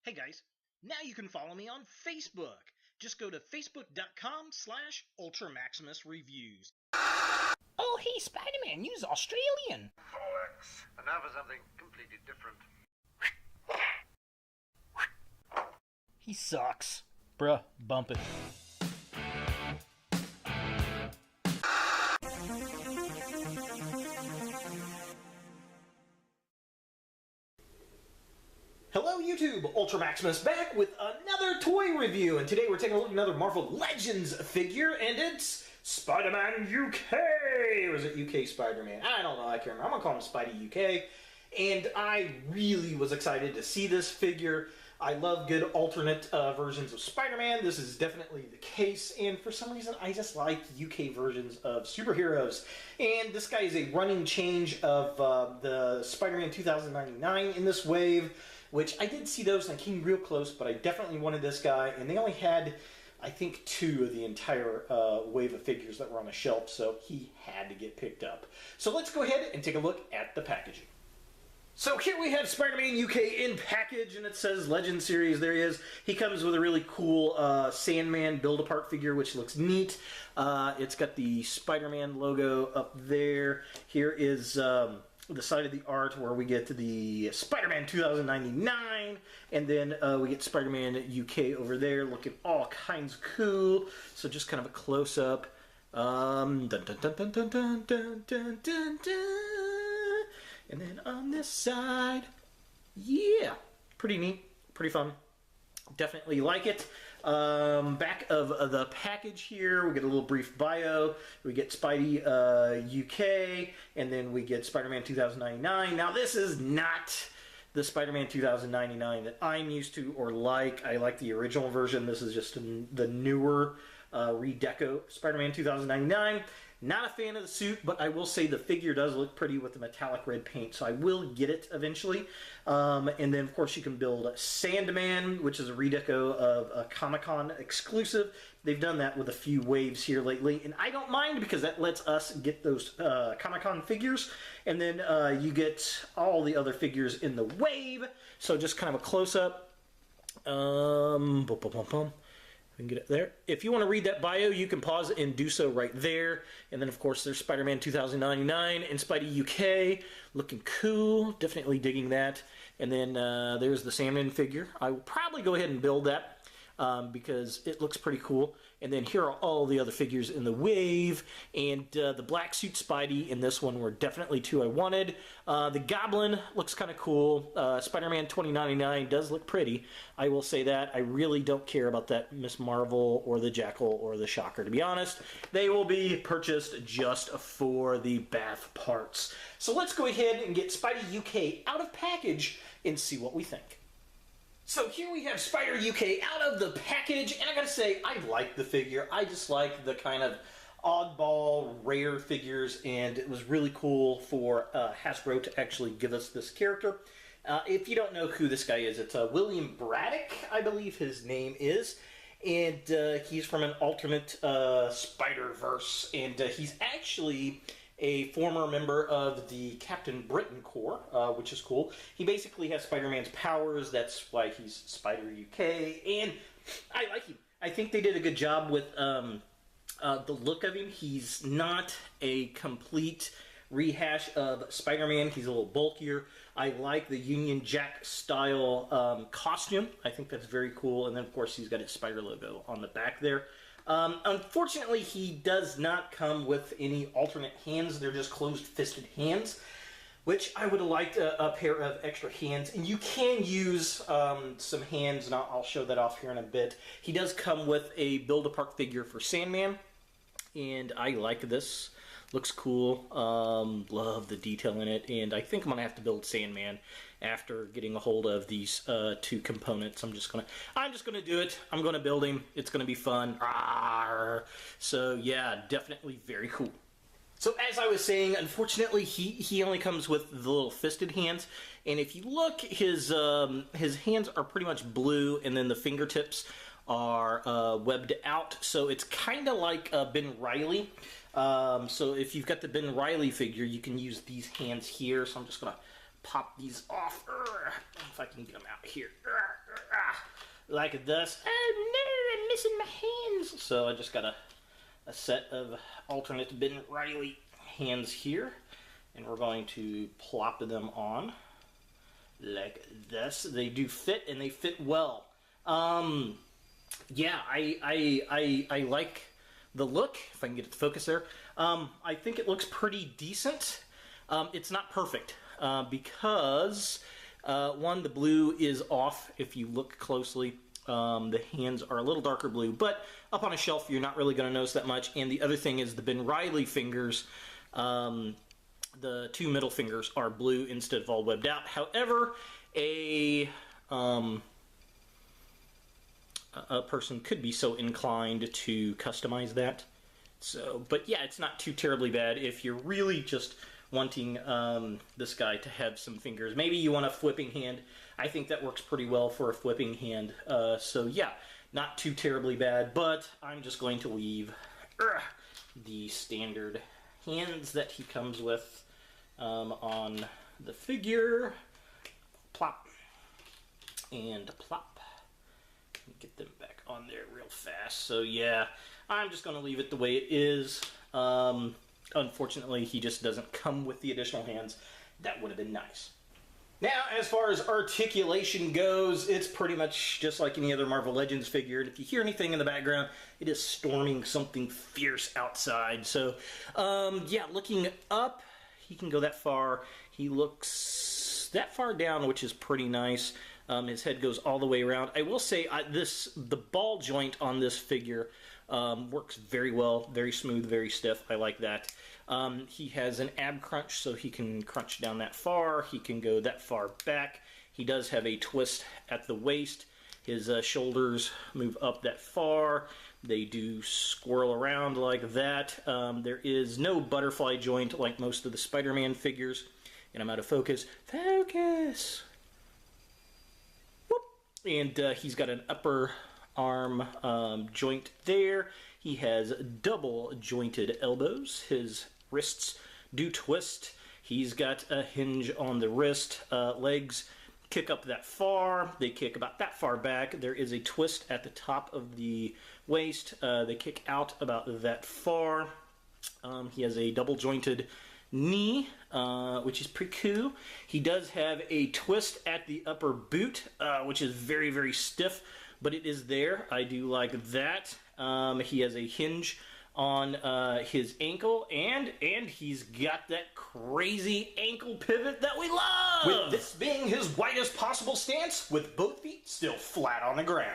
Hey guys, now you can follow me on Facebook. Just go to facebook.com/UltraMaximusReviews. Oh, hey, Spider-Man, you's Australian. Bollocks. And now for something completely different. He sucks. Bruh, bump it. Hello YouTube, Ultra Maximus back with another toy review, and today we're taking a look at another Marvel Legends figure, and it's Spider-Man UK! Or is it UK Spider-Man? I don't know, I can't remember. I'm gonna call him Spidey UK. And I really was excited to see this figure. I love good alternate versions of Spider-Man. This is definitely the case, and for some reason I just like UK versions of superheroes. And this guy is a running change of the Spider-Man 2099 in this wave, which I did see those and I came real close, but I definitely wanted this guy, and they only had, I think, 2 of the entire wave of figures that were on the shelf, so he had to get picked up. So let's go ahead and take a look at the packaging. So here we have Spider-Man UK in package, and it says Legend Series. There he is. He comes with a really cool Sandman build-apart figure, which looks neat. It's got the Spider-Man logo up there. Here is the side of the art where we get the Spider-Man 2099, and then we get Spider-Man UK over there, looking all kinds cool. So just kind of a close-up. Dun, dun, dun, dun, dun, dun, dun, dun, dun, dun. And then on this side, yeah, pretty neat, pretty fun. Definitely like it. Back of the package here, we get a little brief bio. We get Spidey UK, and then we get Spider-Man 2099. Now this is not the Spider-Man 2099 that I'm used to or like. I like the original version. This is just the newer redeco Spider-Man 2099. Not a fan of the suit, but I will say the figure does look pretty with the metallic red paint, so I will get it eventually. And then, of course, you can build Sandman, which is a redeco of a Comic-Con exclusive. They've done that with a few waves here lately, and I don't mind because that lets us get those Comic-Con figures. And then you get all the other figures in the wave, so just kind of a close-up. Boom, boom, boom, boom. Can get it there. If you want to read that bio, you can pause and do so right there. And then, of course, there's Spider-Man 2099 and Spidey UK. Looking cool. Definitely digging that. And then there's the Sandman figure. I will probably go ahead and build that because it looks pretty cool. And then here are all the other figures in the wave. And the black suit Spidey in this one were definitely 2 I wanted. The Goblin looks kind of cool. Spider-Man 2099 does look pretty. I will say that. I really don't care about that Miss Marvel or the Jackal or the Shocker, to be honest. They will be purchased just for the bath parts. So let's go ahead and get Spidey UK out of package and see what we think. So here we have Spider UK out of the package, and I gotta say, I like the figure. I just like the kind of oddball, rare figures, and it was really cool for Hasbro to actually give us this character. If you don't know who this guy is, it's William Braddock, I believe his name is, and he's from an alternate Spider-Verse, and he's actually a former member of the Captain Britain Corps, which is cool. He basically has Spider-Man's powers. That's why he's Spider UK, and I like him. I think they did a good job with the look of him. He's not a complete rehash of Spider-Man. He's a little bulkier. I like the Union Jack style costume. I think that's very cool. And then, of course, he's got his Spider logo on the back there. Unfortunately, he does not come with any alternate hands. They're just closed-fisted hands, which I would have liked a pair of extra hands. And you can use some hands, and I'll show that off here in a bit. He does come with a build-apart figure for Sandman, and I like this. Looks cool. Love the detail in it, and I think I'm gonna have to build Sandman after getting a hold of these 2 components. I'm just gonna do it. I'm gonna build him. It's gonna be fun. Arrgh. So yeah, definitely very cool. So as I was saying, unfortunately, he only comes with the little fisted hands, and if you look, his hands are pretty much blue, and then the fingertips are webbed out. So it's kind of like Ben Reilly. So if you've got the Ben Reilly figure, you can use these hands here. So I'm just gonna pop these off. If I can get them out here. like this. Oh no, I'm missing my hands. So I just got a set of alternate Ben Reilly hands here, and we're going to plop them on like this. They do fit, and they fit well. Yeah, I like the look. If I can get it to focus there, I think it looks pretty decent. It's not perfect because one, the blue is off. If you look closely, the hands are a little darker blue, but up on a shelf you're not really going to notice that much. And the other thing is the Ben Reilly fingers, the two middle fingers are blue instead of all webbed out. However, a person could be so inclined to customize that. So, but yeah, it's not too terribly bad if you're really just wanting this guy to have some fingers. Maybe you want a flipping hand. I think that works pretty well for a flipping hand. So yeah, not too terribly bad, but I'm just going to leave the standard hands that he comes with on the figure. Plop and plop. Get them back on there real fast. So yeah, I'm just going to leave it the way it is. Unfortunately, he just doesn't come with the additional hands. That would have been nice. Now, as far as articulation goes, it's pretty much just like any other Marvel Legends figure. If you hear anything in the background, it is storming something fierce outside. So, yeah, looking up, he can go that far. He looks that far down, which is pretty nice. His head goes all the way around. I will say the ball joint on this figure works very well, very smooth, very stiff. I like that. He has an ab crunch, so he can crunch down that far. He can go that far back. He does have a twist at the waist. His shoulders move up that far. They do swirl around like that. There is no butterfly joint like most of the Spider-Man figures. And I'm out of focus. Focus! Whoop! And he's got an upper arm joint there. He has double jointed elbows. His wrists do twist. He's got a hinge on the wrist. Legs kick up that far. They kick about that far back. There is a twist at the top of the waist. They kick out about that far. He has a double jointed knee, which is pretty cool. He does have a twist at the upper boot, which is very, very stiff, but it is there. I do like that. He has a hinge on his ankle, and he's got that crazy ankle pivot that we love! With this being his widest possible stance, with both feet still flat on the ground.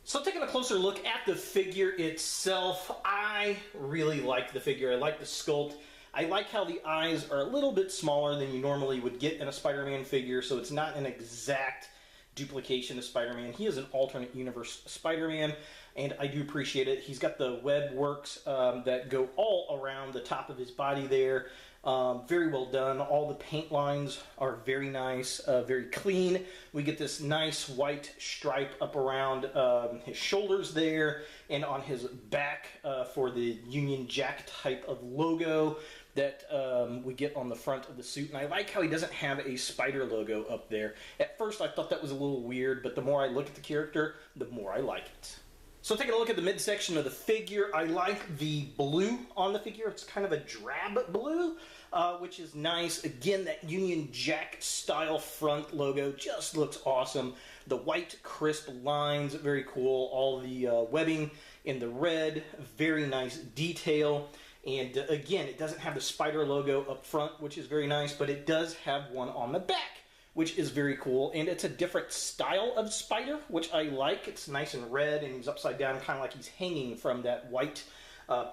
So taking a closer look at the figure itself, I really like the figure. I like the sculpt. I like how the eyes are a little bit smaller than you normally would get in a Spider-Man figure, so it's not an exact duplication of Spider-Man. He is an alternate universe Spider-Man, and I do appreciate it. He's got the web works that go all around the top of his body there. Very well done. All the paint lines are very nice, very clean. We get this nice white stripe up around his shoulders there, and on his back for the Union Jack type of logo that we get on the front of the suit. And I like how he doesn't have a spider logo up there. At first I thought that was a little weird, but the more I look at the character, the more I like it. So taking a look at the midsection of the figure, I like the blue on the figure. It's kind of a drab blue, which is nice. Again, that Union Jack style front logo just looks awesome. The white crisp lines, very cool. All the webbing in the red, very nice detail. And again, it doesn't have the spider logo up front, which is very nice, but it does have one on the back, which is very cool. And it's a different style of spider, which I like. It's nice and red, and he's upside down, kind of like he's hanging from that white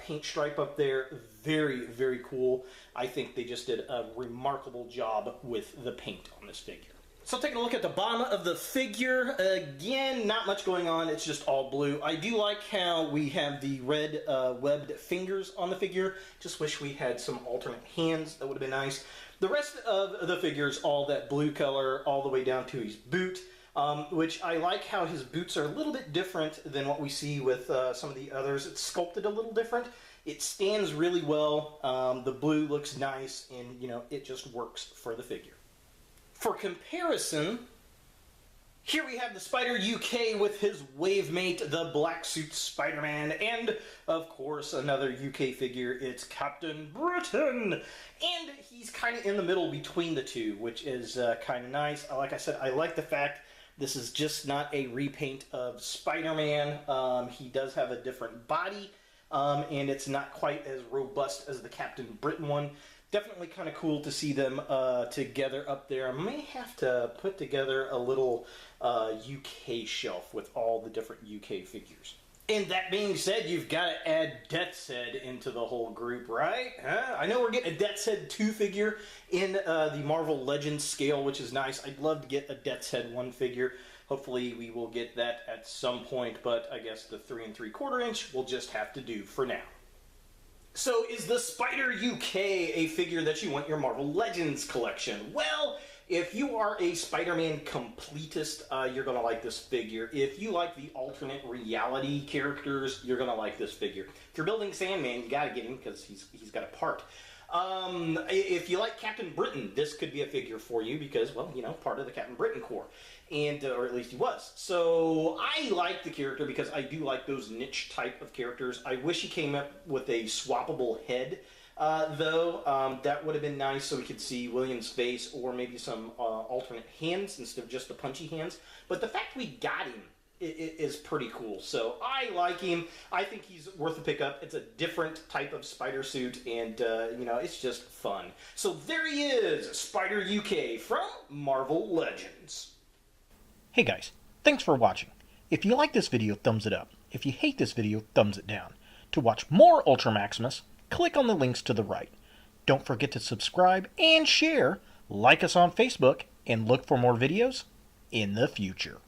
paint stripe up there. Very, very cool. I think they just did a remarkable job with the paint on this figure. So taking a look at the bottom of the figure, again, not much going on, it's just all blue. I do like how we have the red webbed fingers on the figure. Just wish we had some alternate hands, that would have been nice. The rest of the figure is all that blue color all the way down to his boot, which I like how his boots are a little bit different than what we see with some of the others. It's sculpted a little different. It stands really well. The blue looks nice, and you know, it just works for the figure. For comparison, Here we have the Spider UK with his wave mate, the Black Suit Spider-Man, and, of course, another UK figure, it's Captain Britain! And he's kind of in the middle between the two, which is kind of nice. Like I said, I like the fact this is just not a repaint of Spider-Man. He does have a different body, and it's not quite as robust as the Captain Britain one. Definitely kind of cool to see them together up there. I may have to put together a little UK shelf with all the different UK figures. And that being said, you've got to add Death's Head into the whole group, right? Huh? I know we're getting a Death's Head 2 figure in the Marvel Legends scale, which is nice. I'd love to get a Death's Head 1 figure. Hopefully we will get that at some point, but I guess the 3 3/4 inch will just have to do for now. So, is the Spider UK a figure that you want your Marvel Legends collection? Well, if you are a Spider-Man completist, you're going to like this figure. If you like the alternate reality characters, you're going to like this figure. If you're building Sandman, you got to get him because he's got a part. If you like Captain Britain, this could be a figure for you because, well, you know, part of the Captain Britain Corps. And, or at least he was. So, I like the character because I do like those niche type of characters. I wish he came up with a swappable head, though. That would have been nice so we could see William's face or maybe some alternate hands instead of just the punchy hands. But the fact we got him is pretty cool. So, I like him. I think he's worth a pickup. It's a different type of spider suit, and, you know, it's just fun. So, there he is, Spider UK from Marvel Legends. Hey guys, thanks for watching. If you like this video, thumbs it up. If you hate this video, thumbs it down. To watch more Ultra Maximus, click on the links to the right. Don't forget to subscribe and share, like us on Facebook, and look for more videos in the future.